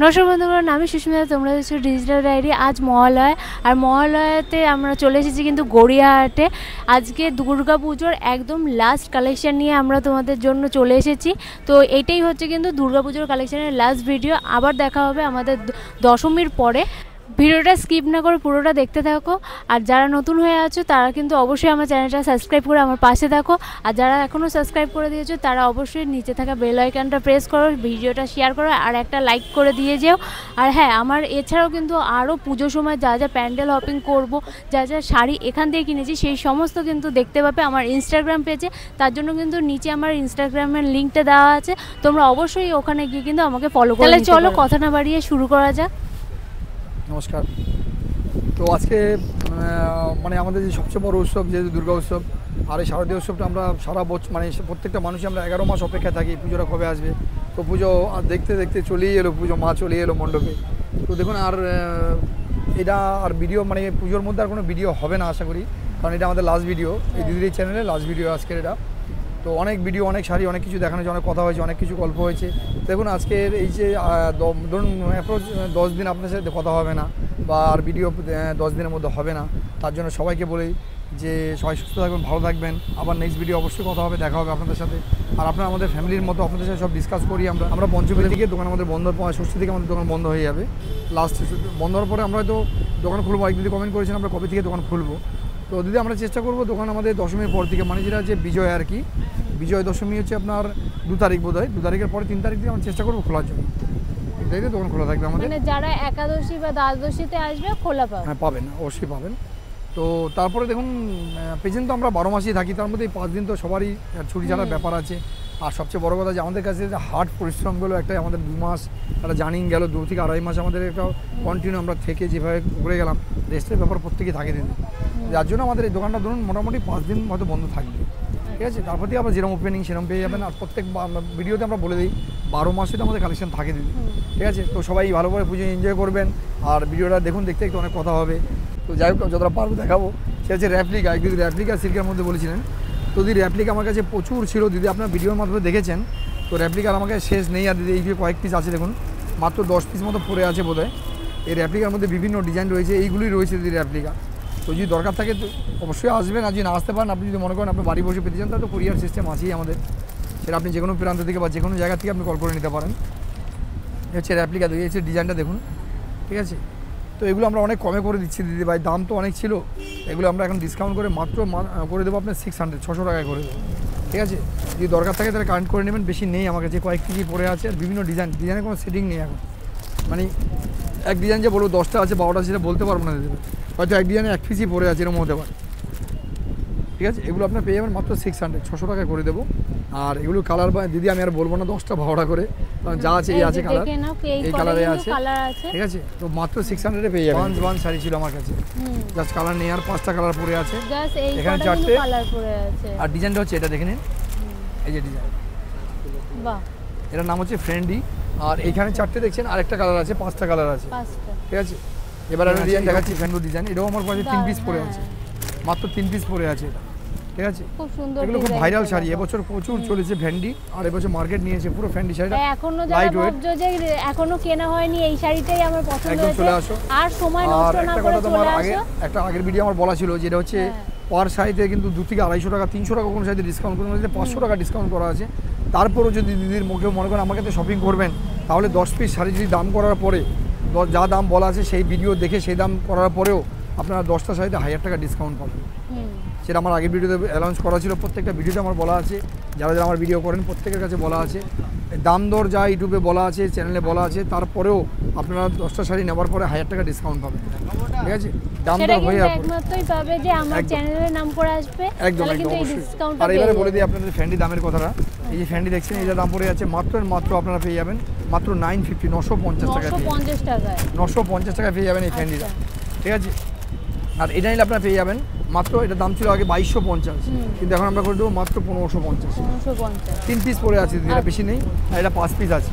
নমস্কার বন্ধুগণ, আমি সুস্মিতা, তোমরা দেখছো ডিজিটাল ডায়েরি। আজ মহালয়া, আর মহালয়াতে আমরা চলে এসেছি কিন্তু গড়িয়াহাটে। আজকে দুর্গা পুজোর একদম লাস্ট কালেকশন নিয়ে আমরা তোমাদের জন্য চলে এসেছি। তো এইটাই হচ্ছে কিন্তু দুর্গা পুজোর কালেকশনের লাস্ট ভিডিও। আবার দেখা হবে আমাদের দশমীর পরে। ভিডিওটা স্কিপ না করে পুরোটা দেখতে থাকো। আর যারা নতুন হয়ে আছো তারা কিন্তু অবশ্যই আমার চ্যানেলটা সাবস্ক্রাইব করে আমার পাশে থাকো। আর যারা এখনও সাবস্ক্রাইব করে দিয়েছো তারা অবশ্যই নিচে থাকা বেল আইকনটা প্রেস করো, ভিডিওটা শেয়ার করো আর একটা লাইক করে দিয়ে যেও। আর হ্যাঁ, আমার এছাড়াও কিন্তু আরও পুজোর সময় যা যা প্যান্ডেল হপিং করব, যা যা শাড়ি এখান থেকে কিনেছি সেই সমস্ত কিন্তু দেখতে পাবে আমার ইনস্টাগ্রাম পেজে। তার জন্য কিন্তু নিচে আমার ইনস্টাগ্রামের লিঙ্কটা দেওয়া আছে, তোমরা অবশ্যই ওখানে গিয়ে কিন্তু আমাকে ফলো করো। তাহলে চলো কথা না বাড়িয়ে শুরু করা যাক। নমস্কার। তো আজকে মানে আমাদের যে সবচেয়ে বড় উৎসব যেহেতু দুর্গা উৎসব, আর এই শারদীয় উৎসবটা আমরা সারা বছর মানে প্রত্যেকটা মানুষই আমরা 11 মাস অপেক্ষা থাকি পুজোটা কবে আসবে। তো পুজো দেখতে দেখতে চলেই এলো, পুজো মা চলে এলো মণ্ডপে। তো দেখুন আর এটা আর ভিডিও মানে পুজোর মধ্যে আর কোনো ভিডিও হবে না আশা করি, কারণ এটা আমাদের লাস্ট ভিডিও, এই দিদির চ্যানেলে লাস্ট ভিডিও আজকের এটা। তো অনেক ভিডিও, অনেক শাড়ি, অনেক কিছু দেখানো হয়েছে, অনেক কথা হয়েছে, অনেক কিছু গল্প হয়েছে। দেখুন আজকের এই যে ধরুন অ্যাপ্রোচ 10 দিন আপনার সাথে কথা হবে না বা আর ভিডিও 10 দিনের মধ্যে হবে না, তার জন্য সবাইকে বলি যে সবাই সুস্থ থাকবেন, ভালো থাকবেন। আবার নেক্সট ভিডিও অবশ্যই কথা হবে, দেখা হবে আপনাদের সাথে। আর আপনারা আমাদের ফ্যামিলির মতো আপনাদের সাথে সব ডিসকাস করি। আমরা পঞ্চমী থেকে দোকান আমাদের বন্ধ, ষষ্ঠী থেকে আমাদের দোকান বন্ধ হয়ে যাবে। লাস্ট বন্ধ হওয়ার পরে আমরা হয়তো দোকান খুলবো। এক দিদি কমেন্ট করেছেন আমরা কবে থেকে দোকান খুলবো। তো দিদি আমরা চেষ্টা করবো দোকান আমাদের দশমীর পর থেকে, মানে যেটা হচ্ছে বিজয় আর কি, বিজয় দশমী হচ্ছে আপনার 2 তারিখ বোধ হয়, 2 তারিখের পরে 3 তারিখ থেকে আমরা চেষ্টা করবো খোলার জন্য। এটাই তো দোকান খোলা থাকবে আমাদের। মানে যারা একাদশী বা দ্বাদশীতে আসবে খোলা পাবে? হ্যাঁ পাবেন, অবশ্যই পাবেন। তো তারপরে দেখুন পেজেন্ট তো আমরা 12 মাসই থাকি, তার মধ্যে 5 দিন তো সবারই ছুটি ছাড়ার ব্যাপার আছে। আর সবচেয়ে বড় কথা যে আমাদের কাছে যে হার্ড পরিশ্রমগুলো একটা আমাদের 2 মাস একটা জার্নি গেল, 2 থেকে আড়াই মাস আমাদের একটা কন্টিনিউ আমরা থেকে যেভাবে করে গেলাম, রেস্টের ব্যাপার প্রত্যেকেই থাকে দিদি। যার জন্য আমাদের এই দোকানটা ধরুন মোটামুটি 5 দিন হয়তো বন্ধ থাকবে, ঠিক আছে। তারপর থেকে আবার যেরকম ওপেনিং সেরকম পেয়ে যাবেন। আর প্রত্যেক ভিডিওতে আমরা বলে দিই 12 মাসে তো আমাদের কালেকশন থাকে দিদি, ঠিক আছে। তো সবাই ভালোভাবে পুজো এনজয় করবেন। আর ভিডিওটা দেখুন, দেখতে একটু অনেক কথা হবে। তো যাই হোক যতটা পারবো দেখাবো। সে হচ্ছে র্যাপ্লিকা, দিদি র্যাপ্লিকা সিল্কের মধ্যে বলেছিলেন। তো দিদি র্যাপ্লিকা আমার কাছে প্রচুর ছিল দিদি, আপনার ভিডিওর মাধ্যমে দেখেছেন। তো র্যাপ্লিকার আমাকে শেষ নেই আর দিদি, এই যে কয়েক পিস আছে দেখুন, মাত্র 10 পিস মতো পড়ে আছে বোধ হয়। এই র্যাপ্লিকার মধ্যে বিভিন্ন ডিজাইন রয়েছে, এইগুলোই রয়েছে দিদি র্যাপ্লিকা। তো যদি দরকার থাকে তো অবশ্যই আসবেন। আর যদি না আসতে পারেন, আপনি যদি মনে করেন আপনি বাড়ি বসে পেতে চান, তাহলে তো কুরিয়ার সিস্টেম আছেই আমাদের। সেটা আপনি যে কোনো প্রান্ত থেকে বা যে কোনো জায়গা থেকে আপনি কল করে নিতে পারেন। হচ্ছে র্যাপ্লিকা, এই হচ্ছে ডিজাইনটা দেখুন, ঠিক আছে। তো এগুলো আমরা অনেক কমে করে দিচ্ছি দিদি ভাই, দাম তো অনেক ছিল। এগুলো আমরা এখন ডিসকাউন্ট করে মাত্র করে দেবো আপনার 600 টাকায় করে দেবো, ঠিক আছে। যদি দরকার থাকে তাহলে কারেন্ট করে নেবেন, বেশি নেই আমার কাছে, কয়েক কেজি পড়ে আছে। আর বিভিন্ন ডিজাইনের কোনো সেটিং নেই এখন, মানে এক ডিজাইন যে বলবো 10টা আছে 12টা সেটা বলতে পারবো না দিদি, হয়তো এক ডিজাইনে 1 পিসই পড়ে আছে, এরকম হতে পারে, ঠিক আছে। এগুলো আপনার পেয়ে যাবেন মাত্র 600 টাকায় করে দেবো। আর এগুলো কালার বা দিদি আমি আর বলবো না 10টা 12টা করে, কারণ যা আছে এই আছে কালার, এই কালারে আছে, ঠিক আছে। তো মাত্র 600-এ পেয়ে যাবেন। ওয়ান শাড়ি ছিল আমার কাছে, জাস্ট কালার নেই, আর 5টা কালার পরে আছে, এখানে 4টে আর ডিজাইনটা হচ্ছে এটা দেখে নিন, এই যে ডিজাইন, বাহ, এটার নাম হচ্ছে ফ্রেন্ডি। আর এইখানে 4টে দেখছেন, আরেকটা কালার আছে, 5টা কালার আছে, ঠিক আছে। এবার আমি ডিজাইন দেখাচ্ছি, ফ্রেন্ডো ডিজাইন। এটাও আমার কাছে 3 পিস পরে আছে, মাত্র 3 পিস পরে আছে এটা, ঠিক আছে। খুব সুন্দর, এগুলো খুব ভাইরাল শাড়ি, এবছর প্রচুর চলেছে ভ্যান্ডি। আর এবছর মার্কেট নিয়েছে পুরো ফ্যান্ডি শাড়িটা। এখনো যারা ভাবছো যে এখনো কেনা হয়নি, এই শাড়িটাই আমার পছন্দ হয়েছে, চলে আসো। আর সময় নষ্ট না করে চলে আসো। একটা আগের ভিডিও আমার বলা ছিল যেটা হচ্ছে পার শাড়িতে কিন্তু 2 থেকে 250 টাকা 300 টাকা কোনো শাড়িতে ডিসকাউন্ট করে দিয়েছে, 500 টাকা ডিসকাউন্ট করা আছে। তারপরও যদি দিদির মুখে মনে করেন আমাকে তো শপিং করবেন, তাহলে 10 পিস শাড়ি যদি দাম করার পরে যা দাম বলা আছে সেই ভিডিও দেখে সেই দাম করার পরেও আপনারা 10টা শাড়িতে 1000 টাকা ডিসকাউন্ট পাবেন। সেটা আমার আগের ভিডিওতে অ্যানাউন্স করা ছিল, প্রত্যেকটা ভিডিওতে আমার বলা আছে, যারা যারা আমার ভিডিও করেন প্রত্যেকের কাছে বলা আছে। দাম দর যা ইউটিউবে বলা আছে, চ্যানেলে বলা আছে, তারপরেও আপনারা 10টা শাড়ি নেওয়ার পরে 1000 টাকা ডিসকাউন্ট পাবেন, ঠিক আছে। দাম দর হয়ে যাবে, একমাত্রই পাবে যে আমার চ্যানেলের নাম করে আসবে, তাহলে কিন্তু এই ডিসকাউন্টটা। আর এবারে বলে দিই আপনাদের ফ্যান্ডি দামের কথাটা। এই যে ফ্যান্ডি দেখছেন, এই যে দাম পড়ে আছে মাত্র আপনারা পেয়ে যাবেন মাত্র 950, 950 টাকা, 950 টাকা পেয়ে যাবেন এই ফ্যান্ডিটা, ঠিক আছে। আর এটা নিলে আপনারা পেয়ে যাবেন মাত্র, এটা দাম ছিল আগে 2250, কিন্তু এখন আমরা করে দেবো মাত্র 1550। 3 পিস পরে আছে, এটা বেশি নেই, আর এটা 5 পিস আছে,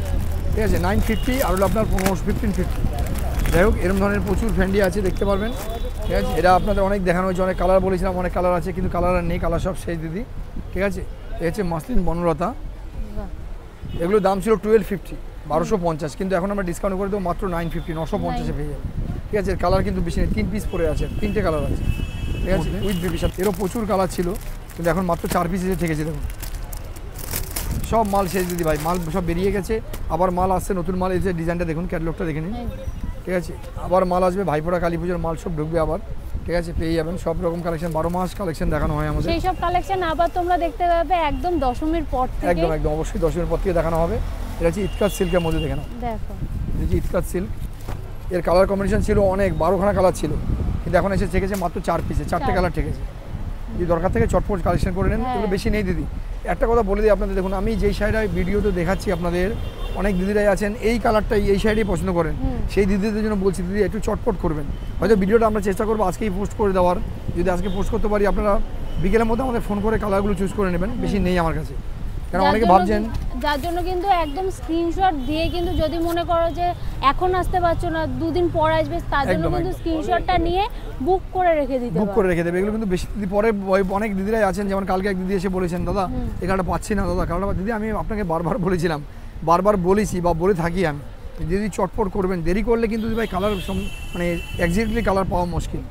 ঠিক আছে। 950 আর হলো আপনার 1550। যাই হোক এরকম ধরনের প্রচুর ফ্যান্ডি আছে, দেখতে পারবেন, ঠিক আছে। এটা আপনাদের অনেক দেখানো হয়েছে, অনেক কালার বলেছিলাম, অনেক কালার আছে, কিন্তু কালার আর নেই, কালার সব শেষ দিদি, ঠিক আছে। এই হচ্ছে মাসলিন বনলতা, এগুলো দাম ছিল 1250, 1250, কিন্তু এখন আমরা ডিসকাউন্ট করে দেবো মাত্র 950, 950 পেয়ে যাবে। ঠিক আছে, কালার কিন্তু বেশি নেই, 3 পিস পরে আছে, 3টে কালার আছে। ঠিক আছে, উইথ বেবি শার্ট। এরও প্রচুর কালার ছিল, কিন্তু এখন মাত্র 4 পিস এসে ঠেকেছে। দেখুন সব মাল শেষ দিদি ভাই, মাল সব বেরিয়ে গেছে, আবার মাল আসছে, নতুন মাল এসে। ডিজাইনটা দেখুন, ক্যাটালগটা দেখে নিন। ঠিক আছে, আবার মাল আসবে, ভাইফোঁটা কালী পুজোর মাল সব ঢুকবে আবার। ঠিক আছে, পেয়ে যাবেন সব রকম কালেকশন, 12 মাস কালেকশন দেখানো হয় আমাদের। সেই সব কালেকশন আবার তোমরা দেখতে পাবে একদম দশমীর পর থেকে। একদম একদম অবশ্যই দশমীর পর থেকে দেখানো হবে। এটা হচ্ছে ইতকাত সিল্কের মধ্যে, দেখে নাও। দেখো এই যে ইতকাত সিল্ক, এর কালার কম্বিনেশন ছিল অনেক, 12খানা কালার ছিল, কিন্তু এখন এসে ঠেকেছে মাত্র 4 পিসে, 4টে কালার ঠেকেছে। যদি দরকার থেকে চটপট কালেকশন করে নেন, এগুলো বেশি নেই দিদি। একটা কথা বলে দিই আপনাদের, দেখুন আমি যেই শাড়িটা ভিডিওতে দেখাচ্ছি আপনাদের, অনেক দিদিরাই আছেন এই কালারটাই, এই শাড়িটাই পছন্দ করেন। সেই দিদিদের জন্য বলছি, দিদি একটু চটপট করবেন। হয়তো ভিডিওটা আমরা চেষ্টা করবো আজকেই পোস্ট করে দেওয়ার, যদি আজকে পোস্ট করতে পারি আপনারা বিকেলের মধ্যে আমাদের ফোন করে কালারগুলো চুজ করে নেবেন, বেশি নেই আমার কাছে। কারণ অনেকে ভাবছেন, যার জন্য কিন্তু একদম স্ক্রিনশট দিয়ে, কিন্তু যদি মনে করো যে এখন আসতে পারছো না, 2 দিন পর আসবে, তার জন্য কিন্তু স্ক্রিনশটটা নিয়ে বুক করে রেখে দিতে, বুক করে রেখে দেবে। এগুলো কিন্তু বেশি দিদি পরে, অনেক দিদিরাই আছেন, যেমন কালকে এক দিদি এসে বলেছেন, দাদা এই কালারটা পাচ্ছি না দাদা। কারণ দিদি আমি আপনাকে বারবার বলেছিলাম, বারবার বলেছি বা বলে থাকি আমি, দিদি চটপট করবেন, দেরি করলে কিন্তু ভাই কালার মানে এক্স্যাক্টলি কালার পাওয়া মুশকিল।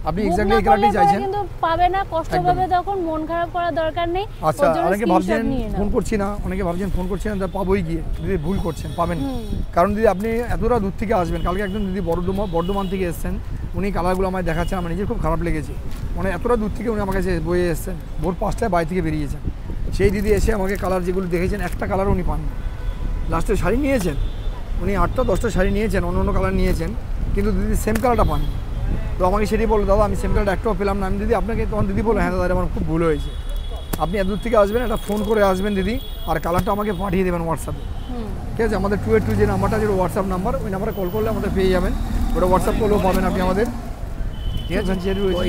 আপনি এক্স্যাক্টলি এই কালারটাই চাইছেন, কিন্তু পাবে না, কষ্ট পাবে, তখন মন খারাপ করার দরকার নেই। আচ্ছা, অনেকে ভাবছেন ফোন করছি না, অনেকে ভাবছেন ফোন করছি না, তা পাবোই গিয়ে, দিদি ভুল করছেন, পাবেন। কারণ দিদি আপনি এতটা দূর থেকে আসবেন, কালকে একজন দিদি বর্ধমান থেকে এসেছেন, উনি কালারগুলো আমায় দেখাচ্ছেন, আমার নিজের খুব খারাপ লেগেছে। মানে এতটা দূর থেকে উনি আমার কাছে বয়ে এসেছেন, ভোর 5টায় বাড়ি থেকে বেরিয়েছেন। সেই দিদি এসে আমাকে কালার যেগুলো দেখেছেন, একটা কালারও উনি পাননি। লাস্টে শাড়ি নিয়েছেন উনি 8টা 10টা শাড়ি নিয়েছেন, অন্য অন্য কালার নিয়েছেন, কিন্তু দিদি সেম কালারটা পাননি। তো আমাকে সেটাই বললো, দাদা আমি সেম কালারটা একটাও পেলাম না। আমি দিদি আপনাকে, তখন দিদি বললো, হ্যাঁ দাদা আমার খুব ভুল হয়েছে, আপনি এত দূর থেকে আসবেন, একটা ফোন করে আসবেন দিদি, আর কালারটা আমাকে পাঠিয়ে দেবেন হোয়াটসঅ্যাপে। ঠিক আছে, আমাদের 282 যে নাম্বারটা, যে হোয়াটসঅ্যাপ নাম্বার, ওই নাম্বারে কল করলে আমাদের পেয়ে যাবেন, ওটা হোয়াটসঅ্যাপ করলেও পাবেন আপনি আমাদের। ঠিক আছে,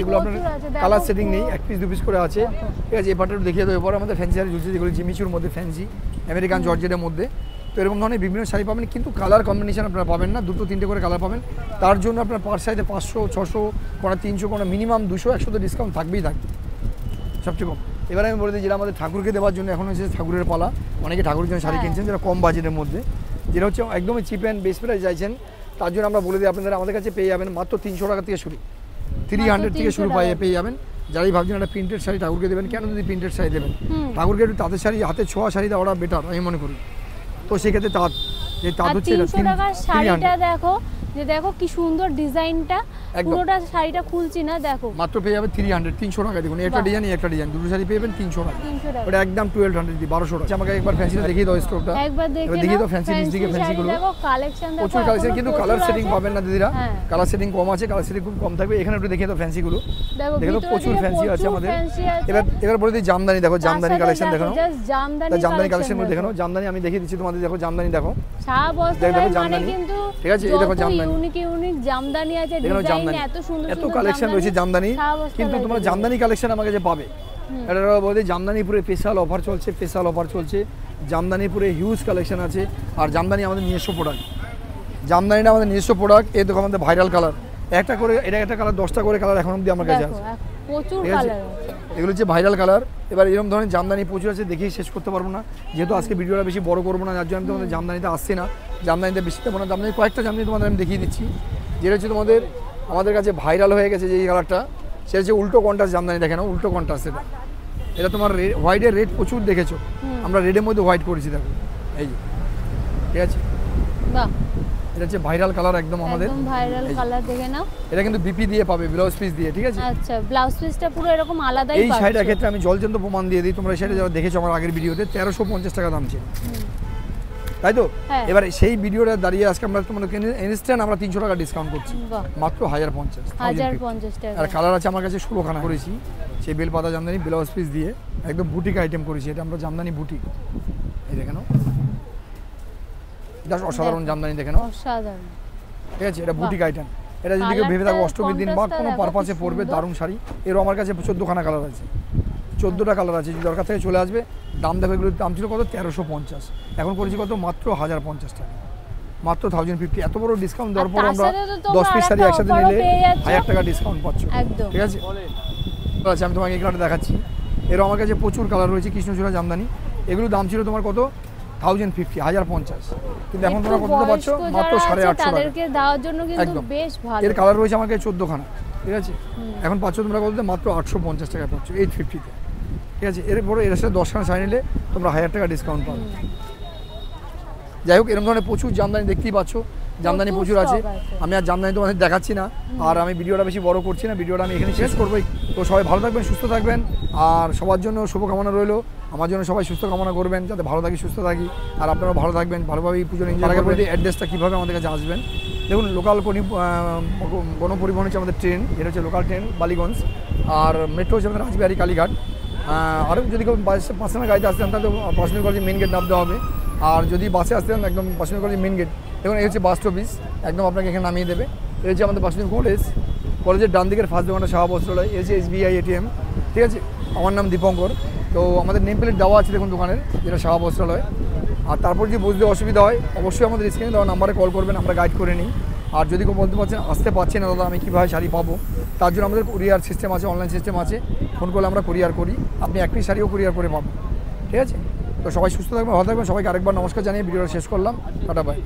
এগুলো আপনার কালার সেটিং নেই, 1 পিস 2 পিস করে আছে। ঠিক আছে, এই পার্টটা দেখিয়ে দেবো। এরপর আমাদের ফ্যান্সি শাড়ি ঝুলছে, যেগুলো জিমিচুর মধ্যে ফ্যান্সি, আমেরিকান জর্জেটের মধ্যে। তো এরকম ধরনের বিভিন্ন শাড়ি পাবেন, কিন্তু কালার কম্বিনেশন আপনারা পাবেন না, 2টো 3টে করে কালার পাবেন। তার জন্য আপনার পার সাইজে 500 600 কোনো 300 কোনো মিনিমাম 200 100 তো ডিসকাউন্ট থাকবেই থাকবে, সবচেয়ে কম। এবারে আমি বলে দিই, যেটা আমাদের ঠাকুরকে দেওয়ার জন্য এখন হচ্ছে ঠাকুরের পালা, অনেকে ঠাকুরের জন্য শাড়ি কিনছেন, যেটা কম বাজেটের মধ্যে, যেটা হচ্ছে একদমই চিপ অ্যান্ড বেস্ট প্রাইস চাইছেন, তার জন্য আমরা বলে দিই আপনাদের, আমাদের কাছে পেয়ে যাবেন মাত্র 300 টাকা থেকে শুরু, 300 থেকে শুরু পেয়ে যাবেন। যারাই ভাবছেন একটা প্রিন্টেড শাড়ি ঠাকুরকে দেবেন, কেন যদি প্রিন্টেড শাড়ি দেবেন, ঠাকুরকে একটু তাঁতের শাড়ি, হাতে ছোঁয়া শাড়ি দেওয়াটা বেটার আমি মনে করি। তো সেক্ষেত্রে তাঁত, যে তাঁত হচ্ছে 300 টাকার শাড়িটা দেখো, যে দেখো কি সুন্দর ডিজাইনটা, পুরোটা শাড়িটা খুলছি না, দেখো মাত্র পেয়ে যাবে 300 টাকা। দেখুন একটা ডিজাইন, একটা ডিজাইন, দুটো শাড়ি পেয়ে যাবেন 300 টাকা। ওটা একদম 1200 দিই, 1200 টাকা। আমাকে একবার ফ্যান্সিটা দেখিয়ে দাও, স্টকটা একবার দেখিয়ে দাও, ফ্যান্সি নিচ দিকে ফ্যান্সিগুলো দেখো, কালেকশন দেখো, প্রচুর কালেকশন, কিন্তু কালার সেটিং পাবেন না দিদিরা, কালার সেটিং কম আছে, কালার সেটিং খুব কম থাকবে। এখানে একটু দেখিয়ে দাও ফ্যান্সিগুলো, দেখো প্রচুর ফ্যান্সি আছে আমাদের। এবার বলে দিই জামদানি, দেখো জামদানি কালেকশন দেখো, জামদানি কালেকশন দেখো, জামদানি আমি দেখিয়ে দিচ্ছি তোমাদের, দেখো জামদানি দেখো, জামদানি কিন্তু ঠিক আছে, এই দেখো জামদানি, ইউনিক জামদানি আছে, ডিজাইন এত সুন্দর, এত কালেকশন রয়েছে জামদানি, কিন্তু তোমরা জামদানি কালেকশন আমাকে যে পাবে, এটা বলতে জামদানিপুরে স্পেশাল অফার চলছে, স্পেশাল অফার চলছে। জামদানিপুরে হিউজ কালেকশন আছে, আর জামদানি আমাদের নিজস্ব প্রোডাক্ট, জামদানিটা আমাদের নিজস্ব প্রোডাক্ট। এই দেখো আমাদের ভাইরাল কালার, একটা করে, এটা একটা কালার, 10টা করে কালার এখন অবধি আমার কাছে আছে, প্রচুর কালার আছে, এগুলো হচ্ছে ভাইরাল কালার। এবার এরকম ধরনের জামদানি প্রচুর আছে, দেখিয়ে শেষ করতে পারবো না, যেহেতু আজকে ভিডিওটা বেশি বড় করবো না, যার জন্য আমি তোমাদের জামদানিতে আসছি না, জামদানিতে বেশি দেবো না। জামদানি কয়েকটা জামদানি তোমাদের আমি দেখিয়ে দিচ্ছি, যেটা হচ্ছে তোমাদের আমাদের কাছে ভাইরাল হয়ে গেছে যে এই কালারটা, সেটা হচ্ছে উল্টো কন্ট্রাস্ট জামদানি, দেখে নাও উল্টো কন্ট্রাস্ট। এটা তোমার হোয়াইটের রেড প্রচুর দেখেছো, আমরা রেডের মধ্যে হোয়াইট করেছি, দেখো এই যে, ঠিক আছে, এটা হচ্ছে ভাইরাল কালার একদম আমাদের, একদম ভাইরাল কালার, দেখে নাও। এটা কিন্তু বিপি দিয়ে পাবে, ব্লাউজ পিস দিয়ে, ঠিক আছে। আচ্ছা, ব্লাউজ পিসটা পুরো এরকম আলাদাই পাবে। এই শাড়িটার ক্ষেত্রে আমি জলজন্ত প্রমাণ দিয়ে দিই, তোমরা সেটা যারা দেখেছো আমার আগের ভিডিওতে, 1350 টাকা দাম ছিল, তাই তো। এবার সেই ভিডিওটা দাঁড়িয়ে আজকে আমরা তোমাদেরকে ইনস্ট্যান্ট আমরা 300 টাকা ডিসকাউন্ট করছি, মাত্র 1050 টাকা। আর কালার আছে আমার কাছে 16খানা করেছি, সেই বেলপাতা জামদানি ব্লাউজ পিস দিয়ে একদম বুটিক আইটেম করেছি, এটা আমরা জামদানি বুটিক, এই দেখে নাও, জাস্ট অসাধারণ জামদানি, দেখে নাও, অসাধারণ, ঠিক আছে। এটা বুটিক আইটেম, এটা যদি কেউ ভেবে থাকো অষ্টমীর দিন বা কোনো পারপাসে পড়বে, দারুণ শাড়ি। এরও আমার কাছে 14খানা কালার আছে, 14টা কালার আছে, যদি দরকার থেকে চলে আসবে। দাম দেখো, এগুলোর দাম ছিল কত, 1350, এখন করেছি কত, মাত্র 1050 টাকা, মাত্র 1050। এত বড় ডিসকাউন্ট দেওয়ার পর আমরা 10 পিস শাড়ি একসাথে নিলে 1000 টাকা ডিসকাউন্ট পাচ্ছ, ঠিক আছে। আচ্ছা, আমি তোমাকে এই কালারটা দেখাচ্ছি, এরও আমার কাছে প্রচুর কালার রয়েছে, কৃষ্ণচূড়া জামদানি, এগুলো দাম ছিল তোমার কত, 1050, 1050, কিন্তু এখন একটু তোমরা কত পাচ্ছ? বয়স্ক মাত্র যারা আছে 850 টাকা। তাদেরকে দেওয়ার জন্য কিন্তু একদম। বেশ ভালো। এর কালার রয়েছে আমাকে 14খানা, ঠিক আছে? এখন পাচ্ছ তোমরা কত? মাত্র 850 টাকায় পাচ্ছ 850-তে, ঠিক আছে? এরপরে এর সাথে 10খানা শাড়ি নিলে তোমরা 1000 টাকা ডিসকাউন্ট পাবে। যাই হোক, এরকম ধরনের প্রচুর জামদানি দেখতেই পাচ্ছ, জামদানি প্রচুর আছে। stock আছে। আমি আর জামদানি তোমাদের দেখাচ্ছি না, আর আমি ভিডিওটা বেশি বড় করছি না, ভিডিওটা আমি এখানে শেষ করবোই। তো সবাই ভালো থাকবেন, সুস্থ থাকবেন, আর সবার জন্য শুভকামনা রইলো। আমার জন্য সবাই সুস্থ কামনা করবেন, যাতে ভালো থাকি, সুস্থ থাকি, আর আপনারাও ভালো থাকবেন, ভালোভাবে এই পুজোর এনজয় করবেন। অ্যাড্রেসটা কীভাবে আমাদের কাছে আসবেন দেখুন, লোকাল গণপরিবহন হচ্ছে আমাদের ট্রেন, এটা হচ্ছে লোকাল ট্রেন বালিগঞ্জ, আর মেট্রো হচ্ছে আমাদের রাজবিহারী কালীঘাট। আরও যদি কেউ পার্সোনাল গাড়িতে আসতেন তাহলে পার্সোনাল কলেজে মেন গেট নামতে হবে, আর যদি বাসে আসতেন একদম পার্সোনাল কলেজে মেন গেট। দেখুন এই হচ্ছে বাস স্টপিস, একদম আপনাকে এখানে নামিয়ে দেবে। এই হচ্ছে আমাদের পার্সোনাল কলেজ, কলেজের ডান দিকের ফার্স্ট দোকানটা শাহ বস্ত্রালয়, এই হচ্ছে SBI ATM, ঠিক আছে? আমার নাম দীপঙ্কর। তো আমাদের নেম প্লেট দেওয়া আছে দেখুন দোকানের, যেটা শাহ বস্ত্রালয়। আর তারপর যদি বুঝতে অসুবিধা হয় অবশ্যই আমাদের স্ক্রিনে দেওয়া নাম্বারে কল করবেন, আমরা গাইড করে নিই। আর যদি কেউ বলতে পারছেন আসতে পারছি না দাদা আমি কীভাবে শাড়ি পাবো, তার জন্য আমাদের কুরিয়ার সিস্টেম আছে, অনলাইন সিস্টেম আছে, ফোন করলে আমরা কুরিয়ার করি, আপনি এক পিস শাড়িও কুরিয়ার করে পাবেন, ঠিক আছে? তো সবাই সুস্থ থাকবেন, ভালো থাকবেন, সবাইকে আরেকবার নমস্কার জানিয়ে ভিডিওটা শেষ করলাম, টাটা বাই।